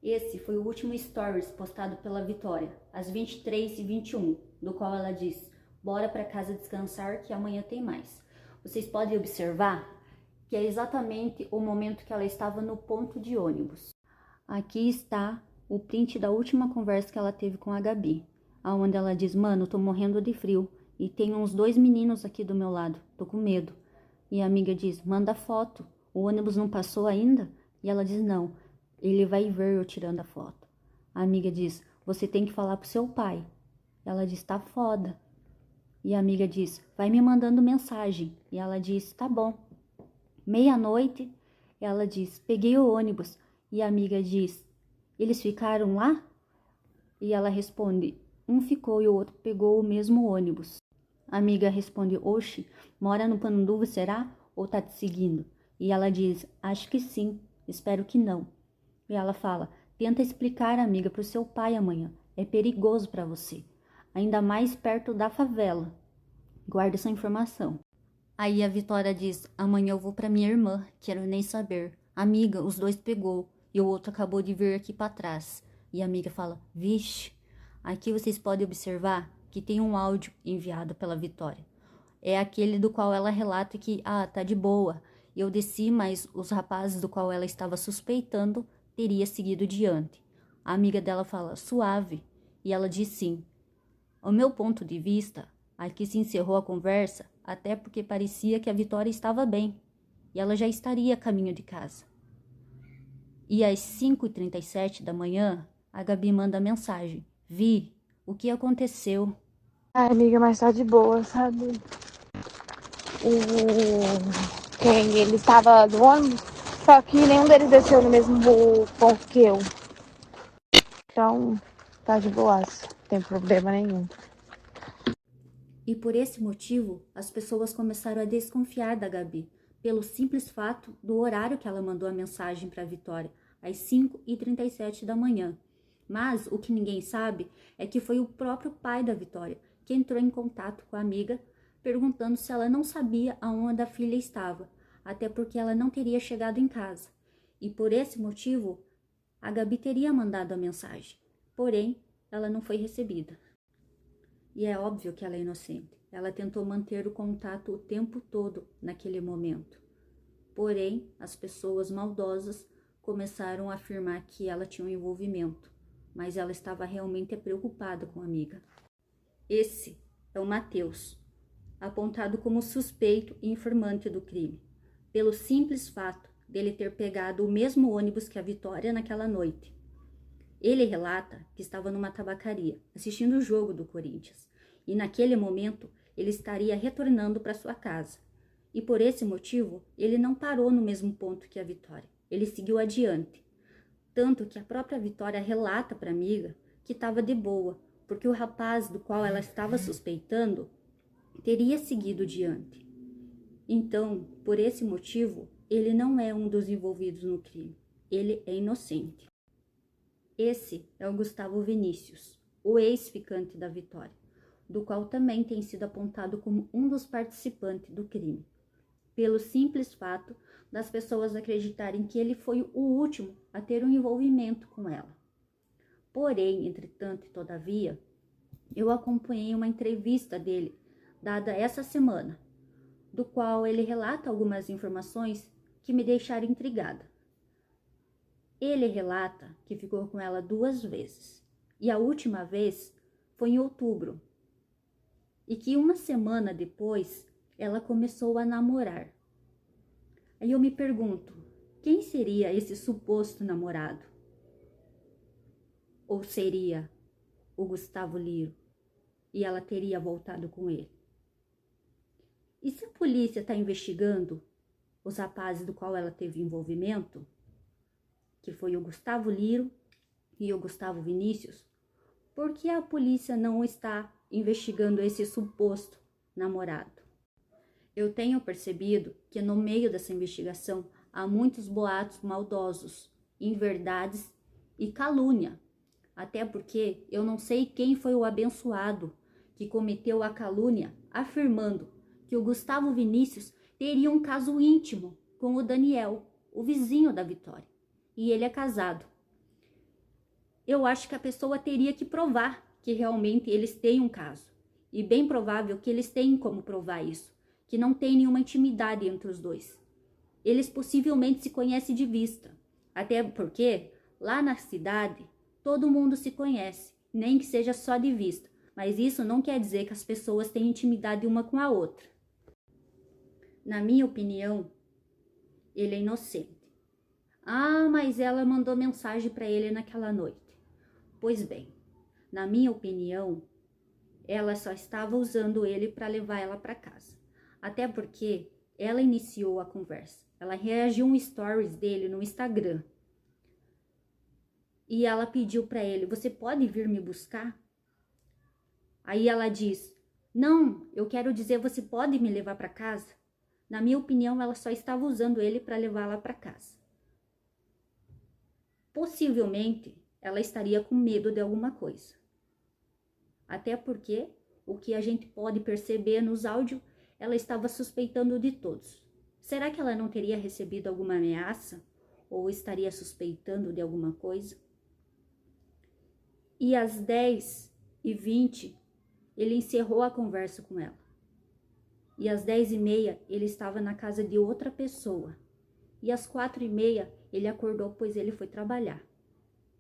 Esse foi o último stories postado pela Vitória, às 23h21, do qual ela diz: bora para casa descansar que amanhã tem mais. Vocês podem observar que é exatamente o momento que ela estava no ponto de ônibus. Aqui está o print da última conversa que ela teve com a Gabi, onde ela diz: mano, tô morrendo de frio e tem uns 2 meninos aqui do meu lado, tô com medo. E a amiga diz: manda foto, o ônibus não passou ainda? E ela diz: não, ele vai ver eu tirando a foto. A amiga diz: você tem que falar pro seu pai. Ela diz: tá foda. E a amiga diz: vai me mandando mensagem. E ela diz: tá bom. Meia-noite, ela diz: peguei o ônibus. E a amiga diz: eles ficaram lá? E ela responde: um ficou e o outro pegou o mesmo ônibus. A amiga responde: oxe, mora no Panduva, será? Ou tá te seguindo? E ela diz: acho que sim, espero que não. E ela fala: tenta explicar, amiga, pro seu pai amanhã. É perigoso para você. Ainda mais perto da favela. Guarda essa informação. Aí a Vitória diz: amanhã eu vou pra minha irmã, quero nem saber. Amiga, os 2 pegou e o outro acabou de vir aqui para trás. E a amiga fala: vixe, aqui vocês podem observar que tem um áudio enviado pela Vitória. É aquele do qual ela relata que, tá de boa. Eu desci, mas os rapazes do qual ela estava suspeitando teria seguido diante. A amiga dela fala: suave. E ela diz sim. Ao meu ponto de vista, aqui se encerrou a conversa, até porque parecia que a Vitória estava bem, e ela já estaria a caminho de casa. E às 5h37 da manhã, a Gabi manda mensagem: Vi, o que aconteceu? Ai, amiga, mas tá de boa, sabe? Quem ele estava do ônibus, só que nenhum deles desceu no mesmo ponto que eu. Então, tá de boaço, não tem problema nenhum. E por esse motivo, as pessoas começaram a desconfiar da Gabi, pelo simples fato do horário que ela mandou a mensagem para a Vitória, às 5h37 da manhã. Mas o que ninguém sabe é que foi o próprio pai da Vitória que entrou em contato com a amiga, perguntando se ela não sabia aonde a filha estava, até porque ela não teria chegado em casa. E por esse motivo, a Gabi teria mandado a mensagem, porém, ela não foi recebida. E é óbvio que ela é inocente. Ela tentou manter o contato o tempo todo naquele momento. Porém, as pessoas maldosas começaram a afirmar que ela tinha um envolvimento, mas ela estava realmente preocupada com a amiga. Esse é o Matheus, apontado como suspeito e informante do crime, pelo simples fato dele ter pegado o mesmo ônibus que a Vitória naquela noite. Ele relata que estava numa tabacaria, assistindo o jogo do Corinthians, e naquele momento ele estaria retornando para sua casa. E por esse motivo, ele não parou no mesmo ponto que a Vitória, ele seguiu adiante. Tanto que a própria Vitória relata para a amiga que estava de boa, porque o rapaz do qual ela estava suspeitando teria seguido diante. Então, por esse motivo, ele não é um dos envolvidos no crime, ele é inocente. Esse é o Gustavo Vinícius, o ex-ficante da Vitória, do qual também tem sido apontado como um dos participantes do crime, pelo simples fato das pessoas acreditarem que ele foi o último a ter um envolvimento com ela. Porém, entretanto e todavia, eu acompanhei uma entrevista dele, dada essa semana, do qual ele relata algumas informações que me deixaram intrigada. Ele relata que ficou com ela 2 vezes, e a última vez foi em outubro, e que 1 semana depois ela começou a namorar. Aí eu me pergunto, quem seria esse suposto namorado? Ou seria o Gustavo Liro, e ela teria voltado com ele? E se a polícia está investigando os rapazes do qual ela teve envolvimento, que foi o Gustavo Liro e o Gustavo Vinícius, por que a polícia não está investigando esse suposto namorado? Eu tenho percebido que no meio dessa investigação há muitos boatos maldosos, inverdades e calúnia. Até porque eu não sei quem foi o abençoado que cometeu a calúnia, afirmando que o Gustavo Vinícius teria um caso íntimo com o Daniel, o vizinho da Vitória. E ele é casado. eu acho que a pessoa teria que provar que realmente eles têm um caso. E bem provável que eles têm como provar isso, que não tem nenhuma intimidade entre os dois. Eles possivelmente se conhecem de vista, até porque lá na cidade todo mundo se conhece, nem que seja só de vista, mas isso não quer dizer que as pessoas têm intimidade uma com a outra. Na minha opinião, ele é inocente. Ah, mas ela mandou mensagem para ele naquela noite. Pois bem, na minha opinião, ela só estava usando ele para levar ela para casa. Até porque ela iniciou a conversa. Ela reagiu um stories dele no Instagram. E ela pediu para ele, você pode vir me buscar? Aí ela diz, não, eu quero dizer, você pode me levar para casa? Na minha opinião, ela só estava usando ele para levá-la para casa. Possivelmente, ela estaria com medo de alguma coisa. Até porque, o que a gente pode perceber nos áudios, ela estava suspeitando de todos. Será que ela não teria recebido alguma ameaça? Ou estaria suspeitando de alguma coisa? E às 10h20, ele encerrou a conversa com ela. E às 10h30, ele estava na casa de outra pessoa. E às 4h30, ele acordou, pois ele foi trabalhar.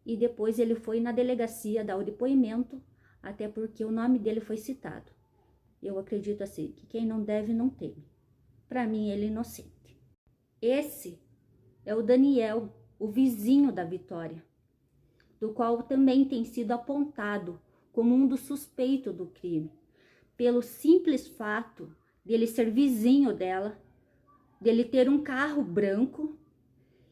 E depois ele foi na delegacia dar o depoimento, até porque o nome dele foi citado. Eu acredito assim, que quem não deve não teme. Para mim, ele é inocente. Esse é o Daniel, o vizinho da Vitória, do qual também tem sido apontado como um dos suspeitos do crime, pelo simples fato dele ser vizinho dela, dele ter um carro branco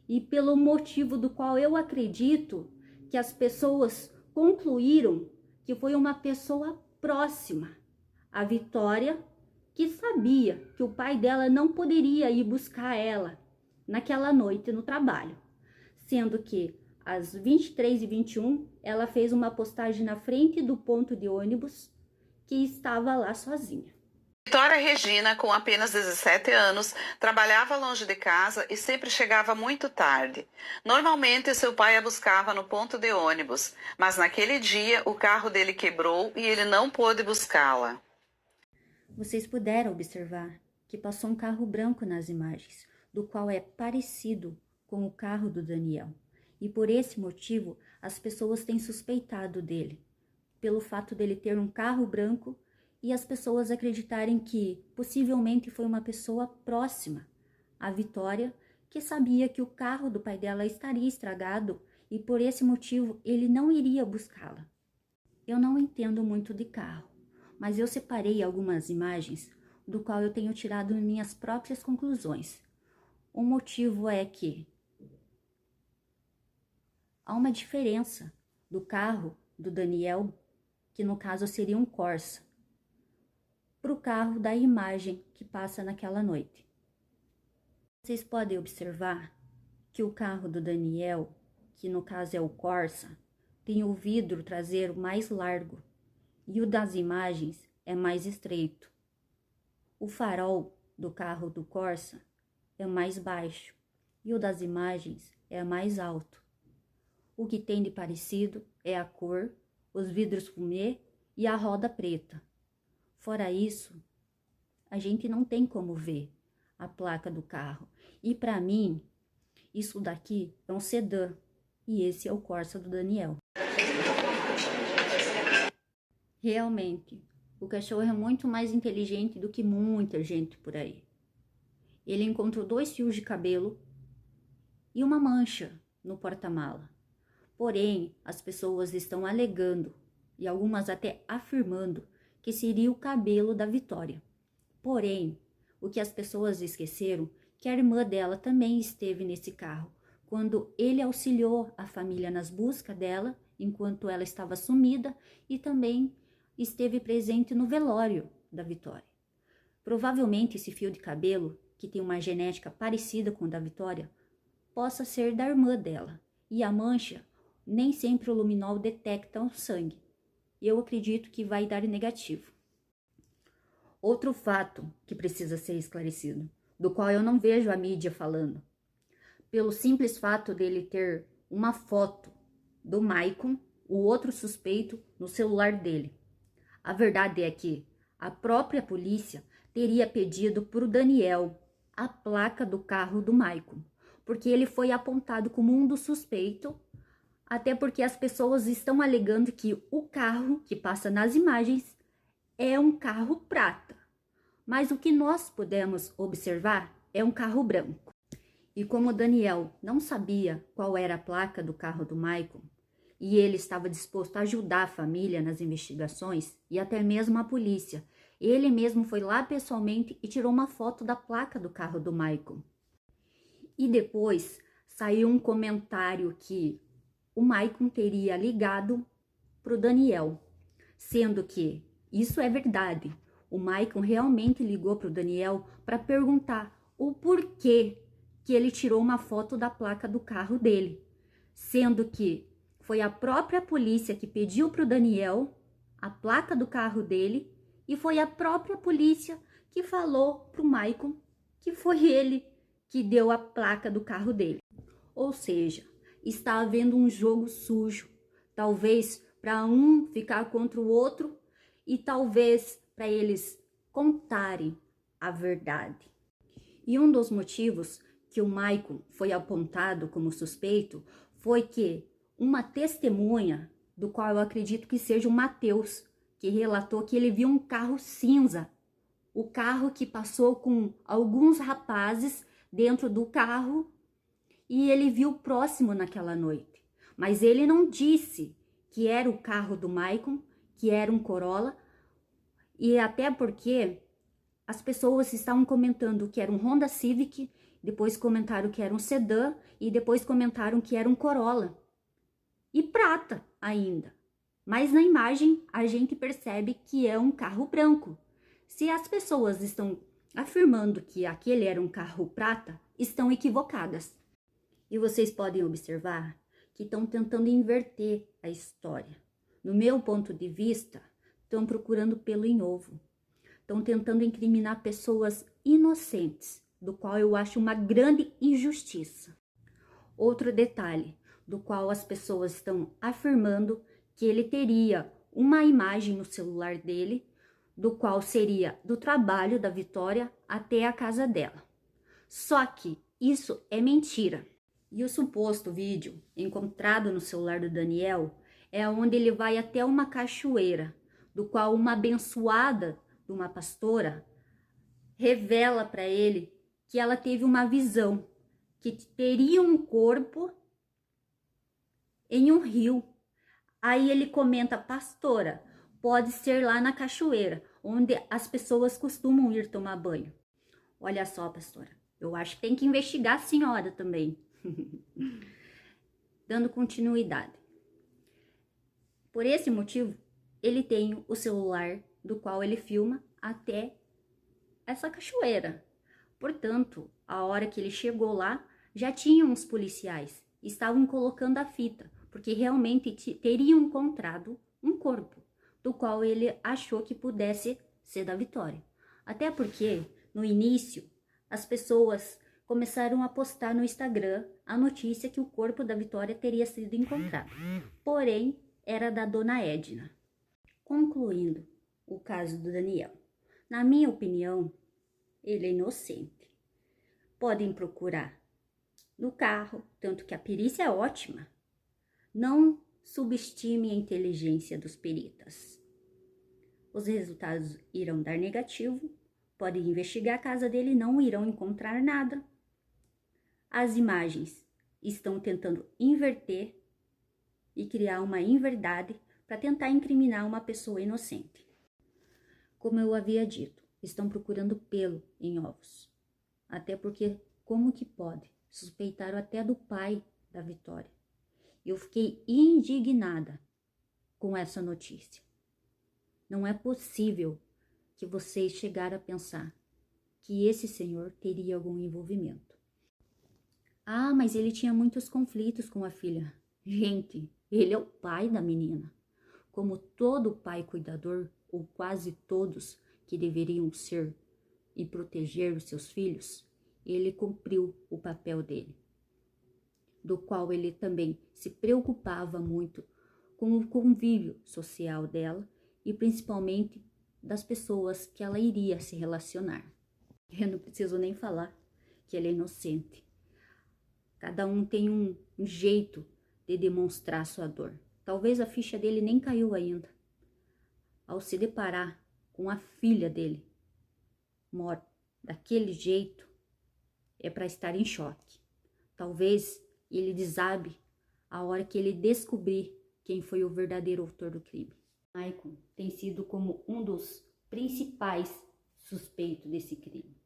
e pelo motivo do qual eu acredito que as pessoas concluíram que foi uma pessoa próxima à Vitória, que sabia que o pai dela não poderia ir buscar ela naquela noite no trabalho, sendo que às 23h21 ela fez uma postagem na frente do ponto de ônibus que estava lá sozinha. Vitória Regina, com apenas 17 anos, trabalhava longe de casa e sempre chegava muito tarde. Normalmente, seu pai a buscava no ponto de ônibus, mas naquele dia o carro dele quebrou e ele não pôde buscá-la. Vocês puderam observar que passou um carro branco nas imagens, do qual é parecido com o carro do Daniel. E por esse motivo, as pessoas têm suspeitado dele, pelo fato dele ter um carro branco e as pessoas acreditarem que possivelmente foi uma pessoa próxima à Vitória, que sabia que o carro do pai dela estaria estragado e por esse motivo ele não iria buscá-la. Eu não entendo muito de carro, mas eu separei algumas imagens do qual eu tenho tirado minhas próprias conclusões. O motivo é que há uma diferença do carro do Daniel, que no caso seria um Corsa, para o carro da imagem que passa naquela noite. Vocês podem observar que o carro do Daniel, que no caso é o Corsa, tem o vidro traseiro mais largo e o das imagens é mais estreito. O farol do carro do Corsa é mais baixo e o das imagens é mais alto. O que tem de parecido é a cor, os vidros fumê e a roda preta. Fora isso, a gente não tem como ver a placa do carro. E para mim, isso daqui é um sedã e esse é o Corsa do Daniel. Realmente, o cachorro é muito mais inteligente do que muita gente por aí. Ele encontrou 2 fios de cabelo e uma mancha no porta-mala. Porém, as pessoas estão alegando e algumas até afirmando que seria o cabelo da Vitória. Porém, o que as pessoas esqueceram que a irmã dela também esteve nesse carro, quando ele auxiliou a família nas buscas dela, enquanto ela estava sumida, e também esteve presente no velório da Vitória. Provavelmente esse fio de cabelo, que tem uma genética parecida com a da Vitória, possa ser da irmã dela, e a mancha, nem sempre o luminol detecta o sangue. Eu acredito que vai dar negativo. Outro fato que precisa ser esclarecido, do qual eu não vejo a mídia falando, pelo simples fato dele ter uma foto do Maicon, o outro suspeito, no celular dele. A verdade é que a própria polícia teria pedido para o Daniel a placa do carro do Maicon, porque ele foi apontado como um dos suspeitos, até porque as pessoas estão alegando que o carro que passa nas imagens é um carro prata. Mas o que nós podemos observar é um carro branco. E como o Daniel não sabia qual era a placa do carro do Maicon, e ele estava disposto a ajudar a família nas investigações e até mesmo a polícia, ele mesmo foi lá pessoalmente e tirou uma foto da placa do carro do Maicon. E depois saiu um comentário que o Maicon teria ligado para o Daniel, sendo que isso é verdade. O Maicon realmente ligou para o Daniel para perguntar o porquê que ele tirou uma foto da placa do carro dele, sendo que foi a própria polícia que pediu para o Daniel a placa do carro dele e foi a própria polícia que falou para o Maicon que foi ele que deu a placa do carro dele. Ou seja, está havendo um jogo sujo, talvez para um ficar contra o outro e talvez para eles contarem a verdade. E um dos motivos que o Maicon foi apontado como suspeito foi que uma testemunha, do qual eu acredito que seja o Matheus, que relatou que ele viu um carro cinza, o carro que passou com alguns rapazes dentro do carro e ele viu próximo naquela noite. Mas ele não disse que era o carro do Maicon, que era um Corolla, e até porque as pessoas estavam comentando que era um Honda Civic, depois comentaram que era um sedã e depois comentaram que era um Corolla. E prata ainda. Mas na imagem a gente percebe que é um carro branco. Se as pessoas estão afirmando que aquele era um carro prata, estão equivocadas. E vocês podem observar que estão tentando inverter a história. No meu ponto de vista, estão procurando pelo em ovo. Estão tentando incriminar pessoas inocentes, do qual eu acho uma grande injustiça. Outro detalhe, do qual as pessoas estão afirmando que ele teria uma imagem no celular dele, do qual seria do trabalho da Vitória até a casa dela. Só que isso é mentira. E o suposto vídeo encontrado no celular do Daniel é onde ele vai até uma cachoeira, do qual uma abençoada de uma pastora revela para ele que ela teve uma visão, que teria um corpo em um rio. Aí ele comenta, pastora, pode ser lá na cachoeira, onde as pessoas costumam ir tomar banho. Olha só, pastora, eu acho que tem que investigar a senhora também. Dando continuidade. Por esse motivo, ele tem o celular do qual ele filma até essa cachoeira. Portanto, a hora que ele chegou lá, já tinham os policiais, estavam colocando a fita, porque realmente teriam encontrado um corpo, do qual ele achou que pudesse ser da Vitória. Até porque, no início, as pessoas começaram a postar no Instagram a notícia que o corpo da Vitória teria sido encontrado. Porém, era da dona Edna. Concluindo o caso do Daniel. Na minha opinião, ele é inocente. Podem procurar no carro, tanto que a perícia é ótima. Não subestime a inteligência dos peritas. Os resultados irão dar negativo, podem investigar a casa dele e não irão encontrar nada. As imagens estão tentando inverter e criar uma inverdade para tentar incriminar uma pessoa inocente. Como eu havia dito, estão procurando pelo em ovos. Até porque, como que pode? Suspeitaram até do pai da Vitória. Eu fiquei indignada com essa notícia. Não é possível que vocês chegaram a pensar que esse senhor teria algum envolvimento. Ah, mas ele tinha muitos conflitos com a filha. Gente, ele é o pai da menina. Como todo pai cuidador, ou quase todos que deveriam ser e proteger os seus filhos, ele cumpriu o papel dele. do qual ele também se preocupava muito com o convívio social dela e principalmente das pessoas que ela iria se relacionar. Eu não preciso nem falar que ele é inocente. Cada um tem um jeito de demonstrar sua dor. Talvez a ficha dele nem caiu ainda. Ao se deparar com a filha dele morta daquele jeito, é para estar em choque. Talvez ele desabe a hora que ele descobrir quem foi o verdadeiro autor do crime. Maicon tem sido como um dos principais suspeitos desse crime.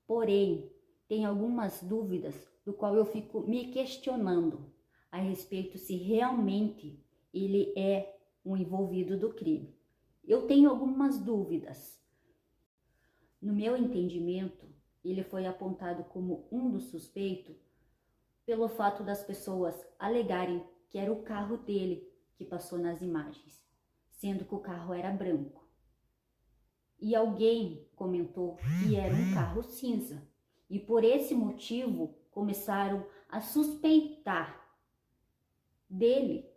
Porém, tem algumas dúvidas do qual eu fico me questionando a respeito se realmente ele é um envolvido do crime. Eu tenho algumas dúvidas. No meu entendimento, ele foi apontado como um dos suspeitos pelo fato das pessoas alegarem que era o carro dele que passou nas imagens, sendo que o carro era branco. E alguém comentou que era um carro cinza. E por esse motivo começaram a suspeitar dele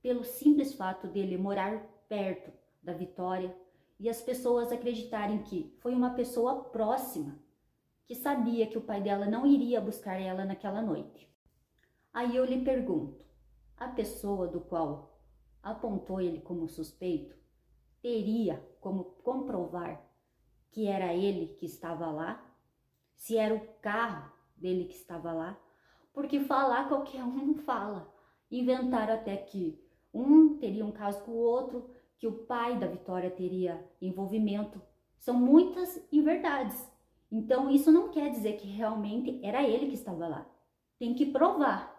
pelo simples fato dele morar perto da Vitória e as pessoas acreditarem que foi uma pessoa próxima que sabia que o pai dela não iria buscar ela naquela noite. Aí eu lhe pergunto, a pessoa do qual apontou ele como suspeito teria como comprovar que era ele que estava lá? Se era o carro dele que estava lá? Porque falar qualquer um fala. Inventaram até que um teria um caso com o outro, que o pai da Vitória teria envolvimento. São muitas inverdades. Então isso não quer dizer que realmente era ele que estava lá. Tem que provar.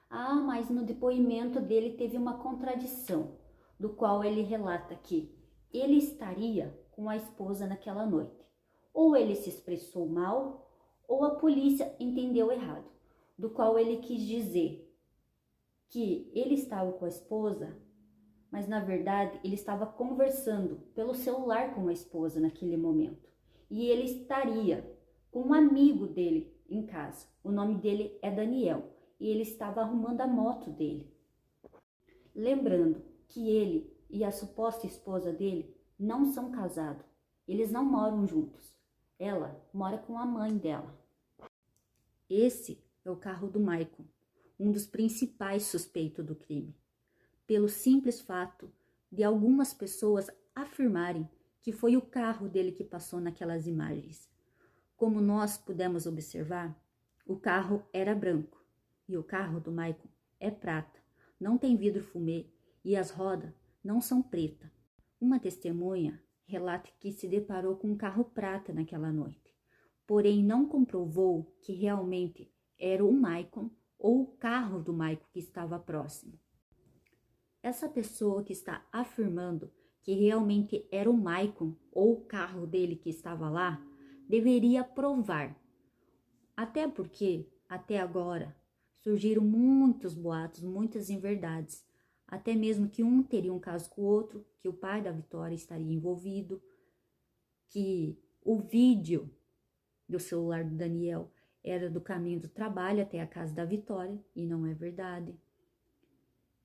Ah, mas no depoimento dele teve uma contradição, do qual ele relata que ele estaria com a esposa naquela noite. Ou ele se expressou mal, ou a polícia entendeu errado, do qual ele quis dizer que ele estava com a esposa, mas na verdade ele estava conversando pelo celular com a esposa naquele momento. E ele estaria com um amigo dele em casa. O nome dele é Daniel e ele estava arrumando a moto dele. Lembrando que ele e a suposta esposa dele não são casados. Eles não moram juntos. Ela mora com a mãe dela. Esse é o carro do Maicon, um dos principais suspeitos do crime, pelo simples fato de algumas pessoas afirmarem que foi o carro dele que passou naquelas imagens. Como nós pudemos observar, o carro era branco e o carro do Maicon é prata, não tem vidro fumê e as rodas não são pretas. Uma testemunha relata que se deparou com um carro prata naquela noite, porém não comprovou que realmente era o Maicon ou o carro do Maicon que estava próximo. Essa pessoa que está afirmando que realmente era o Maicon ou o carro dele que estava lá, deveria provar. Até porque, até agora, surgiram muitos boatos, muitas inverdades. Até mesmo que um teria um caso com o outro, que o pai da Vitória estaria envolvido, que o vídeo do celular do Daniel era do caminho do trabalho até a casa da Vitória, e não é verdade.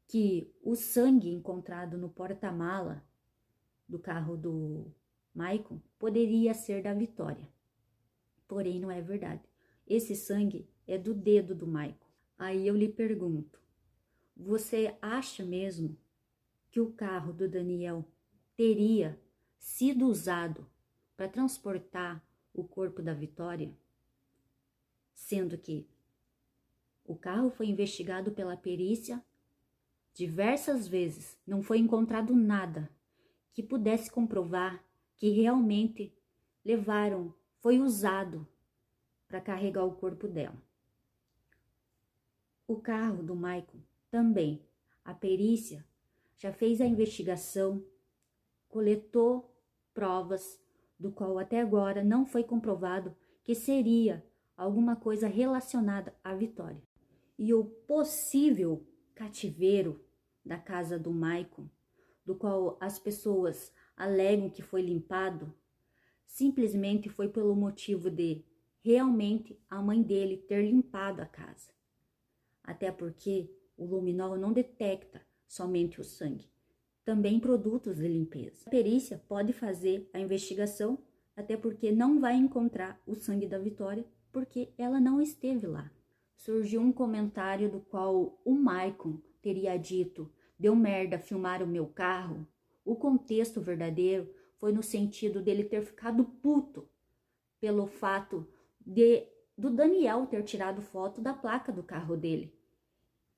Que o sangue encontrado no porta-mala do carro do Maicon poderia ser da Vitória. Porém, não é verdade. Esse sangue é do dedo do Maicon. Aí eu lhe pergunto, você acha mesmo que o carro do Daniel teria sido usado para transportar o corpo da Vitória? Sendo que o carro foi investigado pela perícia diversas vezes, não foi encontrado nada que pudesse comprovar que realmente foi usado para carregar o corpo dela. O carro do Maicon também, a perícia já fez a investigação, coletou provas, do qual até agora não foi comprovado que seria alguma coisa relacionada à Vitória. E o possível cativeiro da casa do Maicon, do qual as pessoas alegam que foi limpado, simplesmente foi pelo motivo de realmente a mãe dele ter limpado a casa. Até porque o luminol não detecta somente o sangue, também produtos de limpeza. A perícia pode fazer a investigação, até porque não vai encontrar o sangue da Vitória, porque ela não esteve lá. Surgiu um comentário do qual o Maicon teria dito: deu merda filmar o meu carro. O contexto verdadeiro foi no sentido dele ter ficado puto pelo fato do Daniel ter tirado foto da placa do carro dele.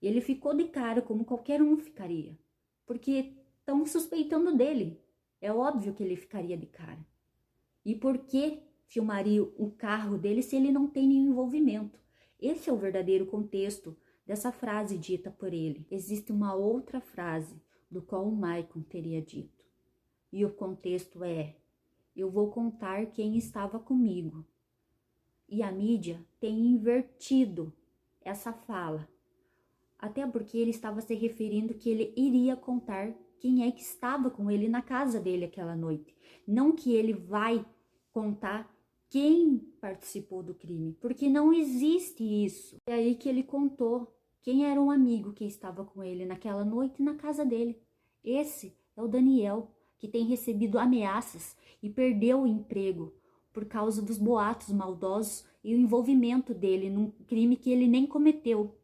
Ele ficou de cara como qualquer um ficaria, porque estão suspeitando dele. É óbvio que ele ficaria de cara. E por que filmaria o carro dele se ele não tem nenhum envolvimento? Esse é o verdadeiro contexto dessa frase dita por ele. Existe uma outra frase do qual o Maicon teria dito. E o contexto é: eu vou contar quem estava comigo. E a mídia tem invertido essa fala. Até porque ele estava se referindo que ele iria contar quem é que estava com ele na casa dele aquela noite. Não que ele vai contar quem participou do crime, porque não existe isso. É aí que ele contou quem era um amigo que estava com ele naquela noite na casa dele. Esse é o Daniel, que tem recebido ameaças e perdeu o emprego por causa dos boatos maldosos e o envolvimento dele num crime que ele nem cometeu.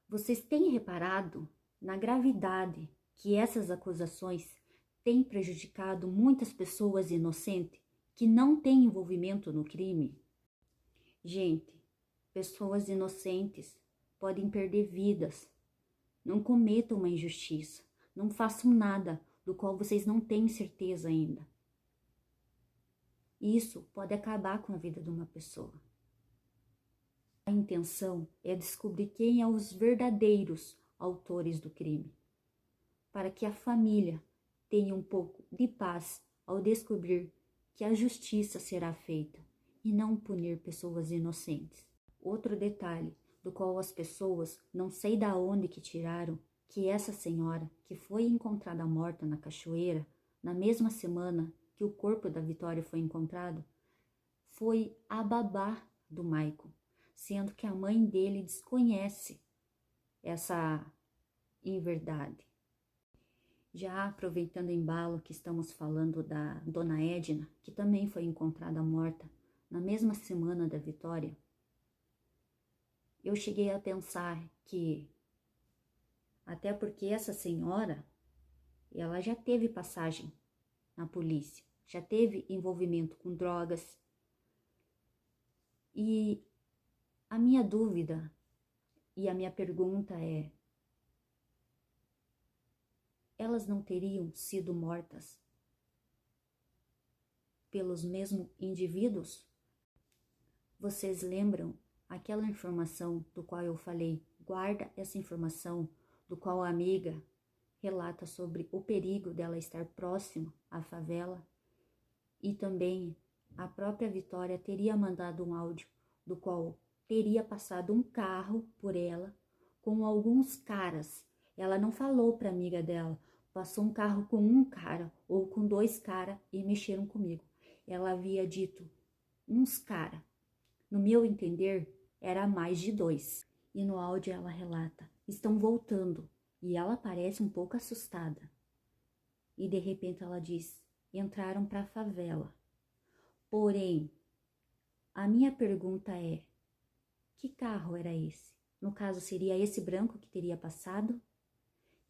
Vocês têm reparado na gravidade que essas acusações têm prejudicado muitas pessoas inocentes que não têm envolvimento no crime? Gente, pessoas inocentes podem perder vidas. Não cometam uma injustiça. Não façam nada do qual vocês não têm certeza ainda. Isso pode acabar com a vida de uma pessoa. A intenção é descobrir quem são os verdadeiros autores do crime, para que a família tenha um pouco de paz ao descobrir que a justiça será feita e não punir pessoas inocentes. Outro detalhe do qual as pessoas não sei da onde que tiraram, que essa senhora que foi encontrada morta na cachoeira, na mesma semana que o corpo da Vitória foi encontrado, foi a babá do Maicon, sendo que a mãe dele desconhece essa inverdade. Já aproveitando o embalo que estamos falando da dona Edna, que também foi encontrada morta na mesma semana da Vitória, eu cheguei a pensar que, até porque essa senhora, ela já teve passagem na polícia, já teve envolvimento com drogas, e a minha dúvida e a minha pergunta é: elas não teriam sido mortas pelos mesmos indivíduos? Vocês lembram aquela informação do qual eu falei? Guarda essa informação, do qual a amiga relata sobre o perigo dela estar próximo à favela, e também a própria Vitória teria mandado um áudio do qual teria passado um carro por ela com alguns caras. Ela não falou para a amiga dela: passou um carro com um cara ou com dois caras e mexeram comigo. Ela havia dito uns caras. No meu entender, era mais de dois. E no áudio ela relata: estão voltando. E ela parece um pouco assustada. E de repente ela diz: entraram para a favela. Porém, a minha pergunta é: que carro era esse? No caso, seria esse branco que teria passado?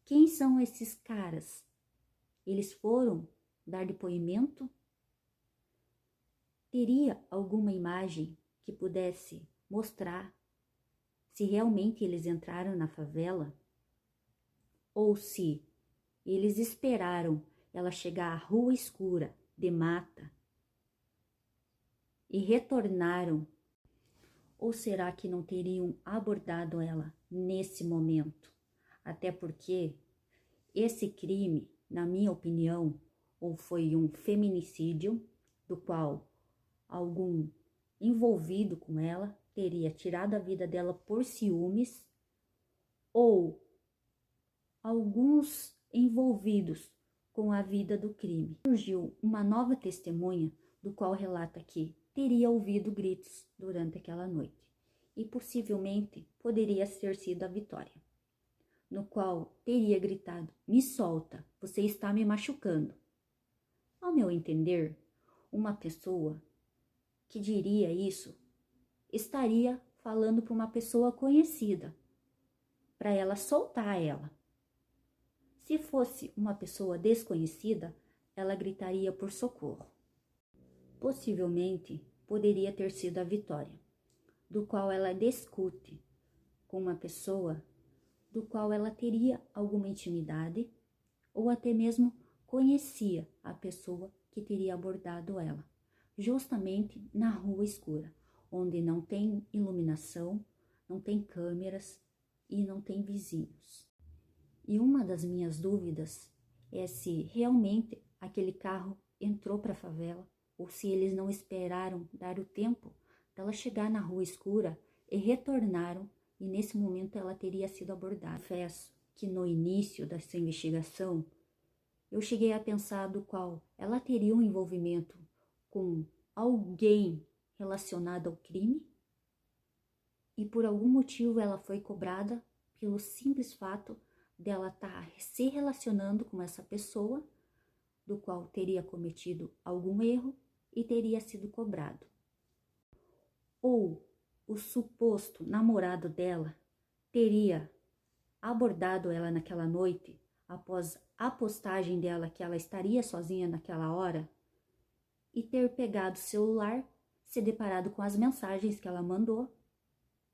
Quem são esses caras? Eles foram dar depoimento? Teria alguma imagem que pudesse mostrar se realmente eles entraram na favela? Ou se eles esperaram ela chegar à rua escura de mata e retornaram? Ou será que não teriam abordado ela nesse momento? Até porque esse crime, na minha opinião, ou foi um feminicídio, do qual algum envolvido com ela teria tirado a vida dela por ciúmes, ou alguns envolvidos com a vida do crime. Surgiu uma nova testemunha, do qual relata que teria ouvido gritos durante aquela noite e possivelmente poderia ter sido a Vitória, no qual teria gritado: "Me solta, você está me machucando". Ao meu entender, uma pessoa que diria isso estaria falando para uma pessoa conhecida, para ela soltar ela. Se fosse uma pessoa desconhecida, ela gritaria por socorro. Possivelmente poderia ter sido a Vitória, do qual ela discute com uma pessoa do qual ela teria alguma intimidade ou até mesmo conhecia a pessoa que teria abordado ela, justamente na rua escura, onde não tem iluminação, não tem câmeras e não tem vizinhos. E uma das minhas dúvidas é se realmente aquele carro entrou para a favela ou se eles não esperaram dar o tempo dela chegar na rua escura e retornaram, e nesse momento ela teria sido abordada. Confesso que no início dessa investigação eu cheguei a pensar do qual ela teria um envolvimento com alguém relacionado ao crime e por algum motivo ela foi cobrada pelo simples fato dela estar se relacionando com essa pessoa, do qual teria cometido algum erro e teria sido cobrado. Ou o suposto namorado dela teria abordado ela naquela noite, após a postagem dela que ela estaria sozinha naquela hora, e ter pegado o celular, se deparado com as mensagens que ela mandou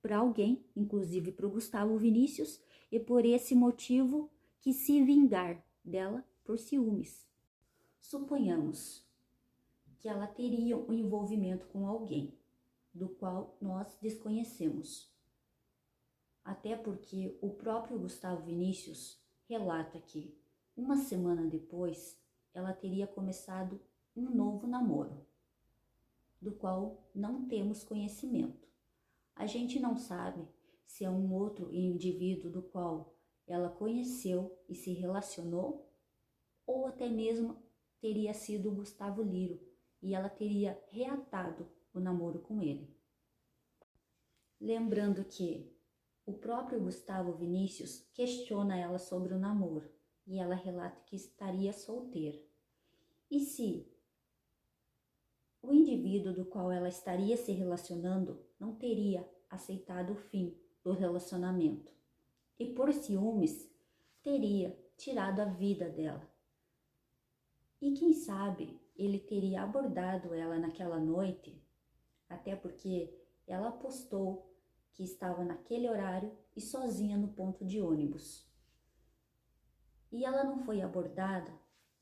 para alguém, inclusive para o Gustavo Vinícius, e por esse motivo quis se vingar dela por ciúmes. Suponhamos que ela teria um envolvimento com alguém, do qual nós desconhecemos. Até porque o próprio Gustavo Vinícius relata que, uma semana depois, ela teria começado um novo namoro, do qual não temos conhecimento. A gente não sabe se é um outro indivíduo do qual ela conheceu e se relacionou, ou até mesmo teria sido o Gustavo Liro e ela teria reatado o namoro com ele. Lembrando que o próprio Gustavo Vinícius questiona ela sobre o namoro e ela relata que estaria solteira. E se o indivíduo do qual ela estaria se relacionando não teria aceitado o fim do relacionamento e por ciúmes teria tirado a vida dela? E quem sabe ele teria abordado ela naquela noite, até porque ela postou que estava naquele horário e sozinha no ponto de ônibus. E ela não foi abordada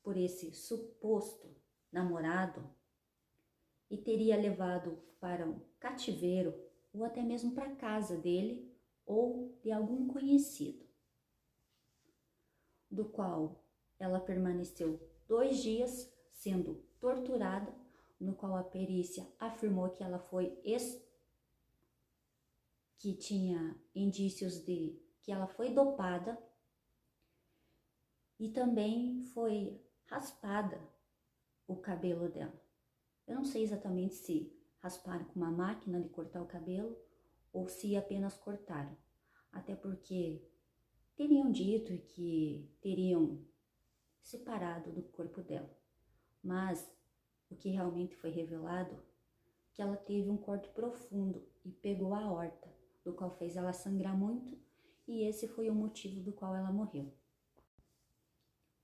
por esse suposto namorado e teria levado para um cativeiro ou até mesmo para casa dele ou de algum conhecido, do qual ela permaneceu 2 dias sendo torturada, no qual a perícia afirmou que ela foi que tinha indícios de que ela foi dopada e também foi raspada o cabelo dela. Eu não sei exatamente se rasparam com uma máquina de cortar o cabelo ou se apenas cortaram, até porque teriam dito que teriam separado do corpo dela, mas o que realmente foi revelado que ela teve um corte profundo e pegou a aorta, do qual fez ela sangrar muito, e esse foi o motivo do qual ela morreu.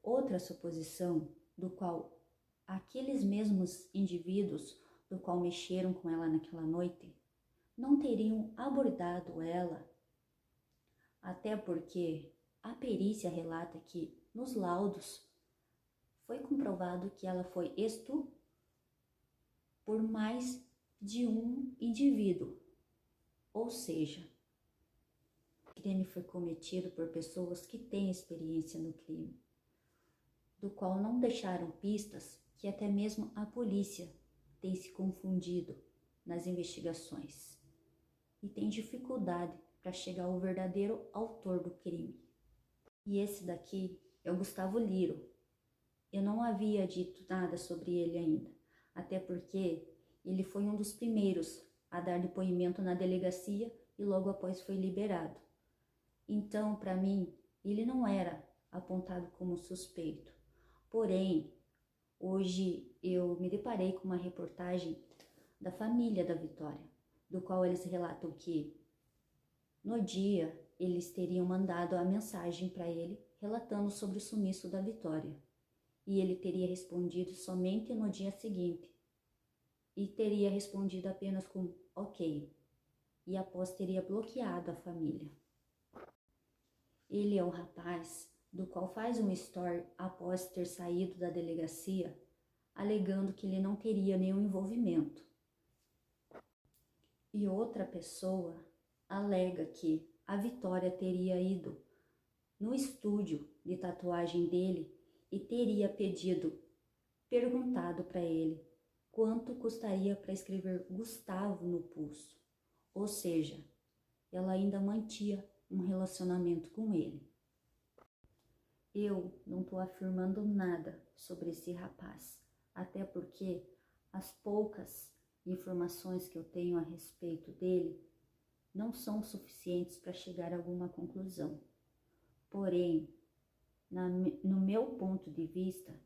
Outra suposição, do qual aqueles mesmos indivíduos do qual mexeram com ela naquela noite não teriam abordado ela, até porque a perícia relata que nos laudos foi comprovado que ela foi estupro por mais de um indivíduo, ou seja, o crime foi cometido por pessoas que têm experiência no crime, do qual não deixaram pistas que até mesmo a polícia tem se confundido nas investigações e tem dificuldade para chegar ao verdadeiro autor do crime. E esse daqui é o Gustavo Liro. Eu não havia dito nada sobre ele ainda, até porque ele foi um dos primeiros a dar depoimento na delegacia e logo após foi liberado. Então, para mim, ele não era apontado como suspeito. Porém, hoje eu me deparei com uma reportagem da família da Vitória, do qual eles relatam que no dia eles teriam mandado a mensagem para ele relatando sobre o sumiço da Vitória. E ele teria respondido somente no dia seguinte. E teria respondido apenas com ok. E após teria bloqueado a família. Ele é o rapaz do qual faz uma story após ter saído da delegacia, alegando que ele não teria nenhum envolvimento. E outra pessoa alega que a Vitória teria ido no estúdio de tatuagem dele e teria perguntado para ele quanto custaria para escrever Gustavo no pulso. Ou seja, ela ainda mantinha um relacionamento com ele. Eu não estou afirmando nada sobre esse rapaz, até porque as poucas informações que eu tenho a respeito dele não são suficientes para chegar a alguma conclusão. Porém, no meu ponto de vista,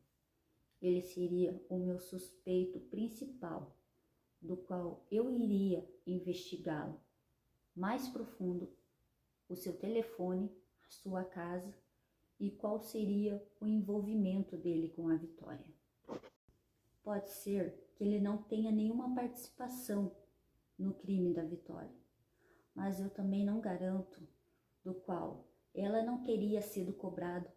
ele seria o meu suspeito principal, do qual eu iria investigá-lo mais profundo, o seu telefone, a sua casa e qual seria o envolvimento dele com a Vitória. Pode ser que ele não tenha nenhuma participação no crime da Vitória, mas eu também não garanto do qual ela não teria sido cobrada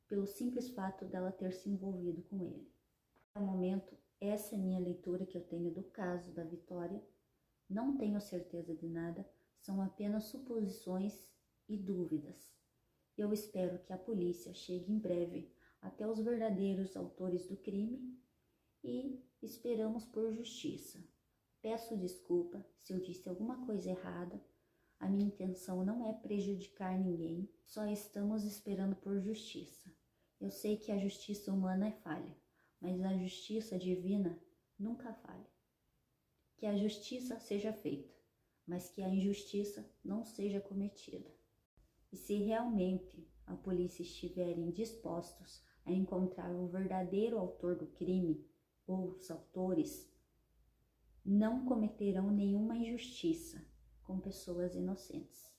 pelo simples fato dela ter se envolvido com ele. No momento, essa é a minha leitura que eu tenho do caso da Vitória. Não tenho certeza de nada, são apenas suposições e dúvidas. Eu espero que a polícia chegue em breve até os verdadeiros autores do crime e esperamos por justiça. Peço desculpa se eu disse alguma coisa errada. A minha intenção não é prejudicar ninguém, só estamos esperando por justiça. Eu sei que a justiça humana é falha, mas a justiça divina nunca falha. Que a justiça seja feita, mas que a injustiça não seja cometida. E se realmente a polícia estiverem dispostos a encontrar o verdadeiro autor do crime, ou os autores, não cometerão nenhuma injustiça com pessoas inocentes.